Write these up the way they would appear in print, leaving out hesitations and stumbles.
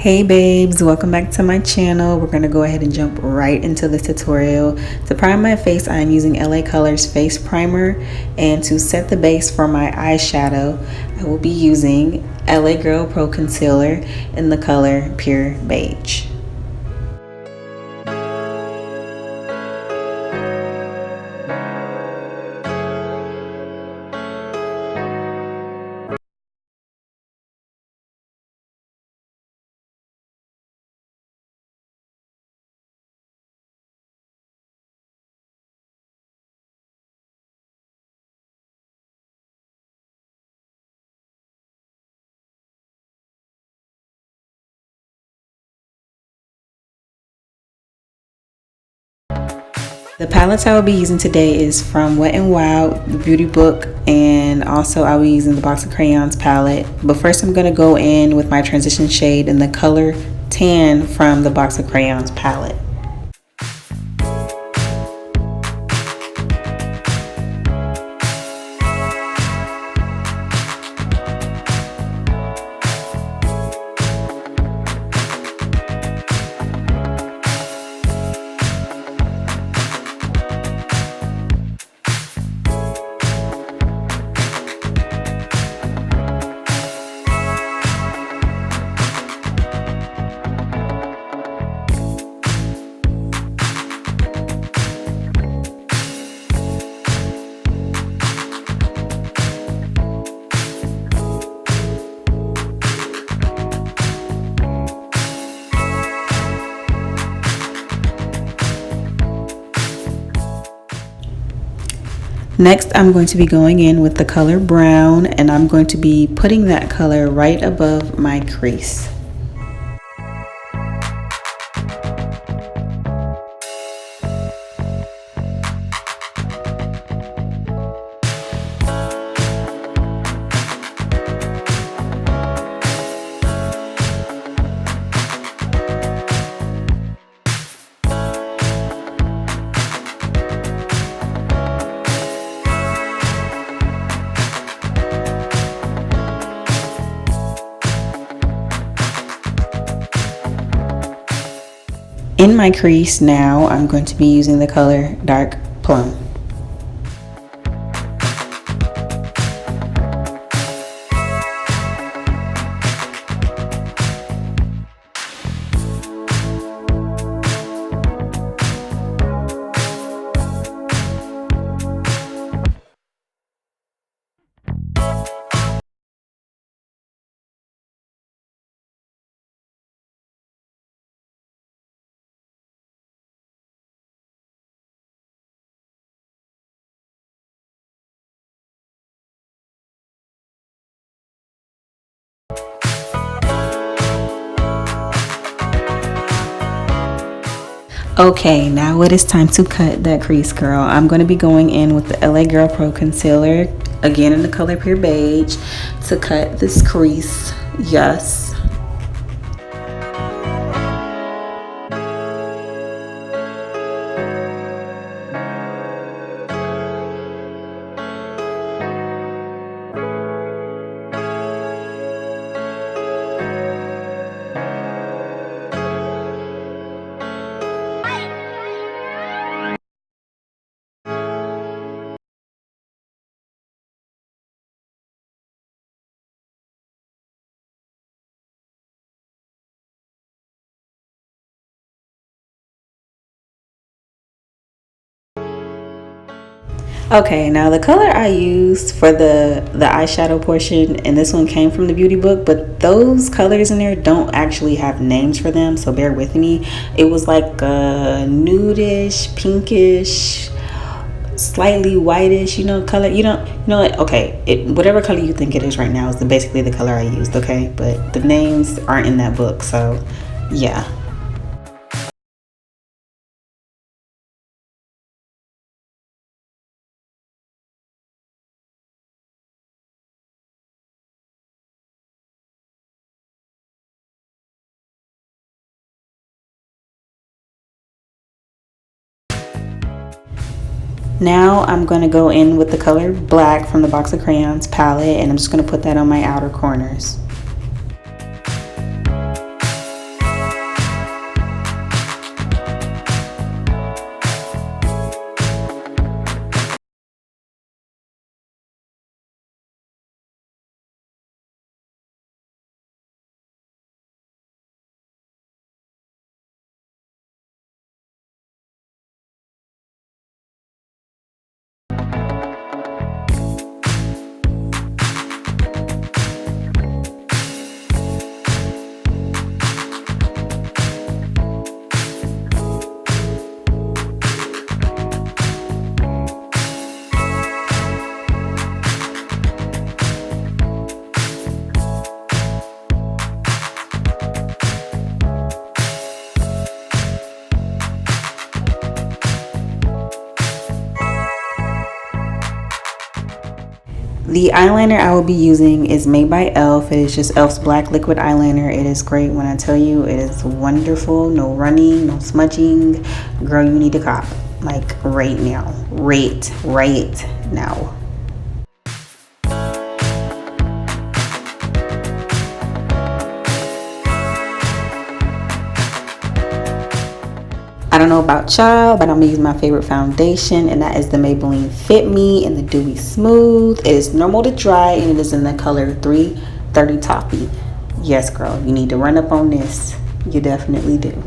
Hey babes, welcome back to my channel. We're going to go ahead and jump right into the tutorial. To prime my face, I'm using LA Colors Face Primer, and to set the base for my eyeshadow, I will be using LA Girl Pro Concealer in the color Pure Beige. The palettes I will be using today is from Wet n Wild, the beauty book, and also I'll be using the Box of Crayons palette. But first I'm going to go in with my transition shade in the color Tan from the Box of Crayons palette. Next, I'm going to be going in with the color brown, and I'm going to be putting that color right above my crease. In my crease now, I'm going to be using the color Dark Plum. Okay, now it is time to cut that crease, girl. I'm going to be going in with the LA Girl Pro Concealer, again in the color Pure Beige, to cut this crease. Yes. Okay, now the color I used for the eyeshadow portion, and this one came from the beauty book, but those colors in there don't actually have names for them, so bear with me. It was like a nudish, pinkish, slightly whitish, color. You know what? Okay, whatever color you think it is right now is basically the color I used, okay? But the names aren't in that book, so yeah. Now I'm going to go in with the color Black from the Box of Crayons palette, and I'm just going to put that on my outer corners. The eyeliner I will be using is made by e.l.f. It is just e.l.f.'s black liquid eyeliner. It is great. When I tell you, it is wonderful. No running, no smudging. Girl, you need to cop. Like right now. Right now. I don't know about y'all, but I'm gonna use my favorite foundation, and that is the Maybelline Fit Me in the Dewy Smooth. It is normal to dry, and it is in the color 330 Toffee. Yes, girl, you need to run up on this. You definitely do.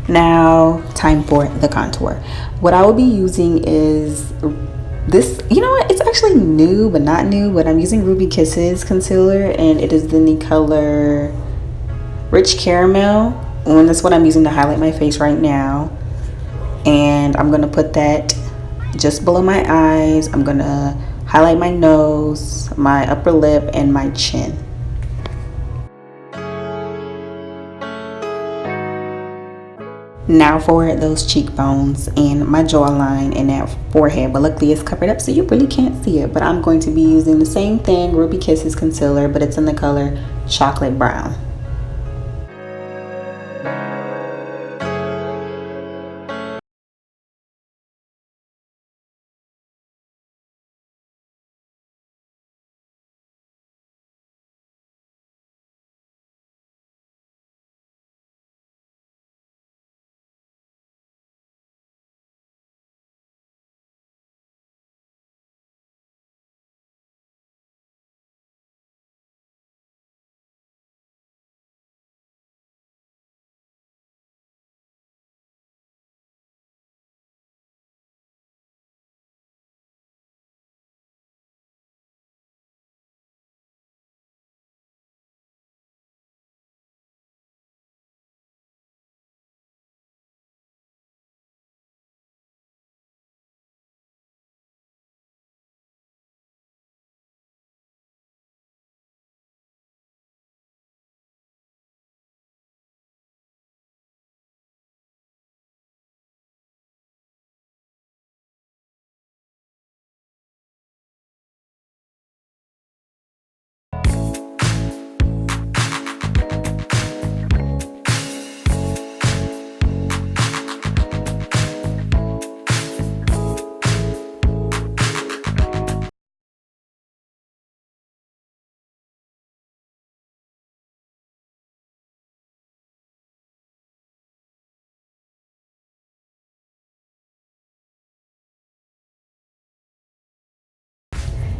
Now, time for the contour. What I will be using is this, you know what, it's actually new but not new, but I'm using Ruby Kisses concealer, and it is in the color Rich Caramel, and that's what I'm using to highlight my face right now. And I'm gonna put that just below my eyes. I'm gonna highlight my nose, my upper lip, and my chin. Now for those cheekbones and my jawline and that forehead, but luckily it's covered up so you really can't see it. But I'm going to be using the same thing, Ruby Kisses concealer, but it's in the color Chocolate Brown.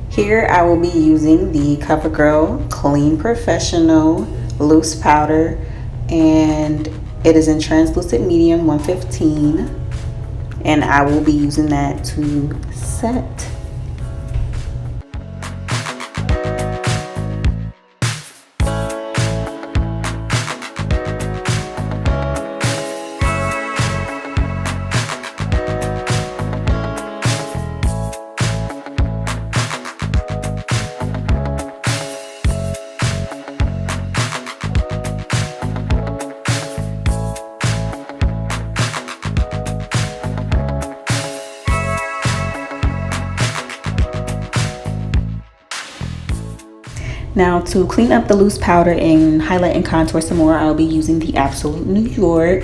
Here I will be using the CoverGirl Clean Professional Loose Powder, and it is in translucent medium 115, and I will be using that to set. Now to clean up the loose powder and highlight and contour some more, I'll be using the Absolute New York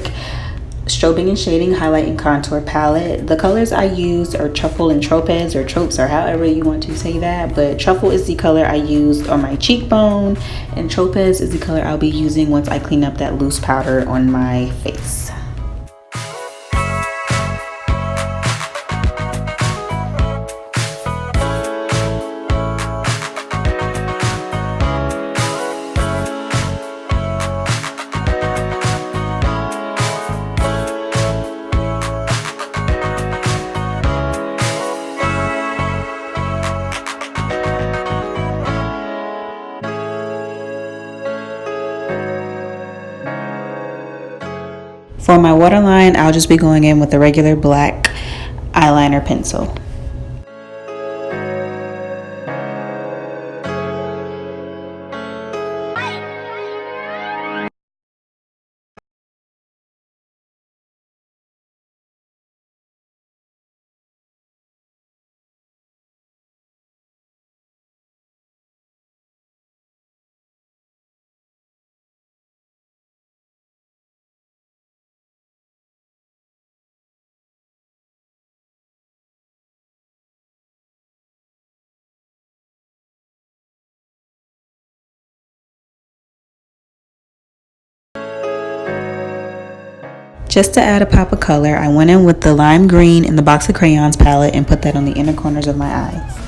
Strobing and Shading Highlight and Contour Palette. The colors I used are Truffle and Tropez, or Tropes, or however you want to say that, but Truffle is the color I used on my cheekbone, and Tropez is the color I'll be using once I clean up that loose powder on my face. For my waterline, I'll just be going in with the regular black eyeliner pencil. Just to add a pop of color, I went in with the lime green in the Box of Crayons palette and put that on the inner corners of my eyes.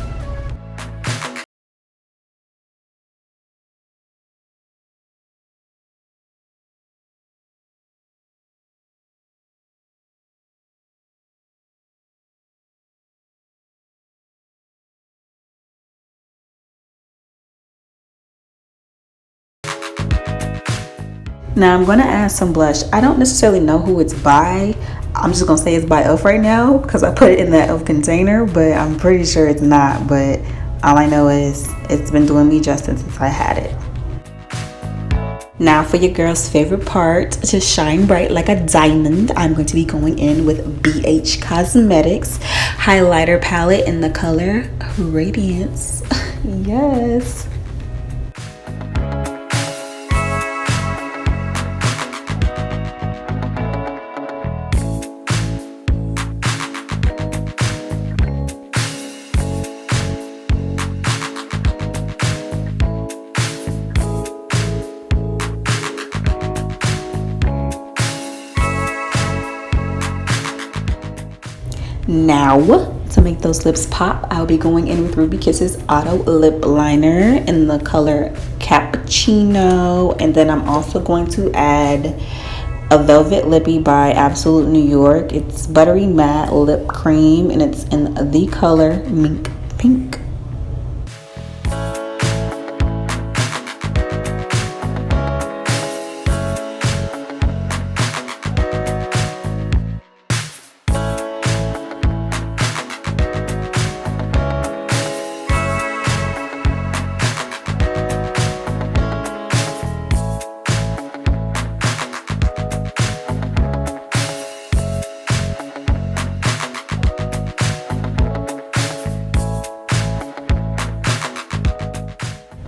Now I'm going to add some blush. I don't necessarily know who it's by. I'm just going to say it's by e.l.f. right now because I put it in that e.l.f. container, but I'm pretty sure it's not. But all I know is it's been doing me justice since I had it. Now for your girl's favorite part, to shine bright like a diamond, I'm going to be going in with BH Cosmetics highlighter palette in the color Radiance. Yes. Now, to make those lips pop, I'll be going in with Ruby Kisses Auto Lip Liner in the color Cappuccino. And then I'm also going to add a Velvet Lippy by Absolute New York. It's Buttery Matte Lip Cream and it's in the color Mink Pink.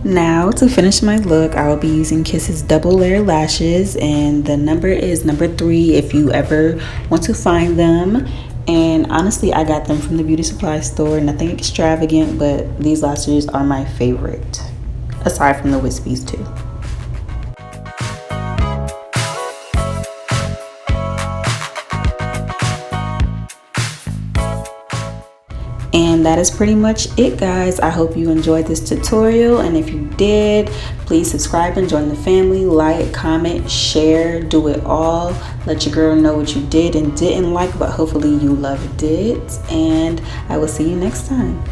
Now to finish my look, I will be using Kisses double layer lashes, and the number is number 3 if you ever want to find them. And honestly, I got them from the beauty supply store, nothing extravagant, but these lashes are my favorite aside from the wispies too. And that is pretty much it, guys. I hope you enjoyed this tutorial, and if you did, please subscribe and join the family. Like, comment, share, do it all. Let your girl know what you did and didn't like, but hopefully you loved it, and I will see you next time.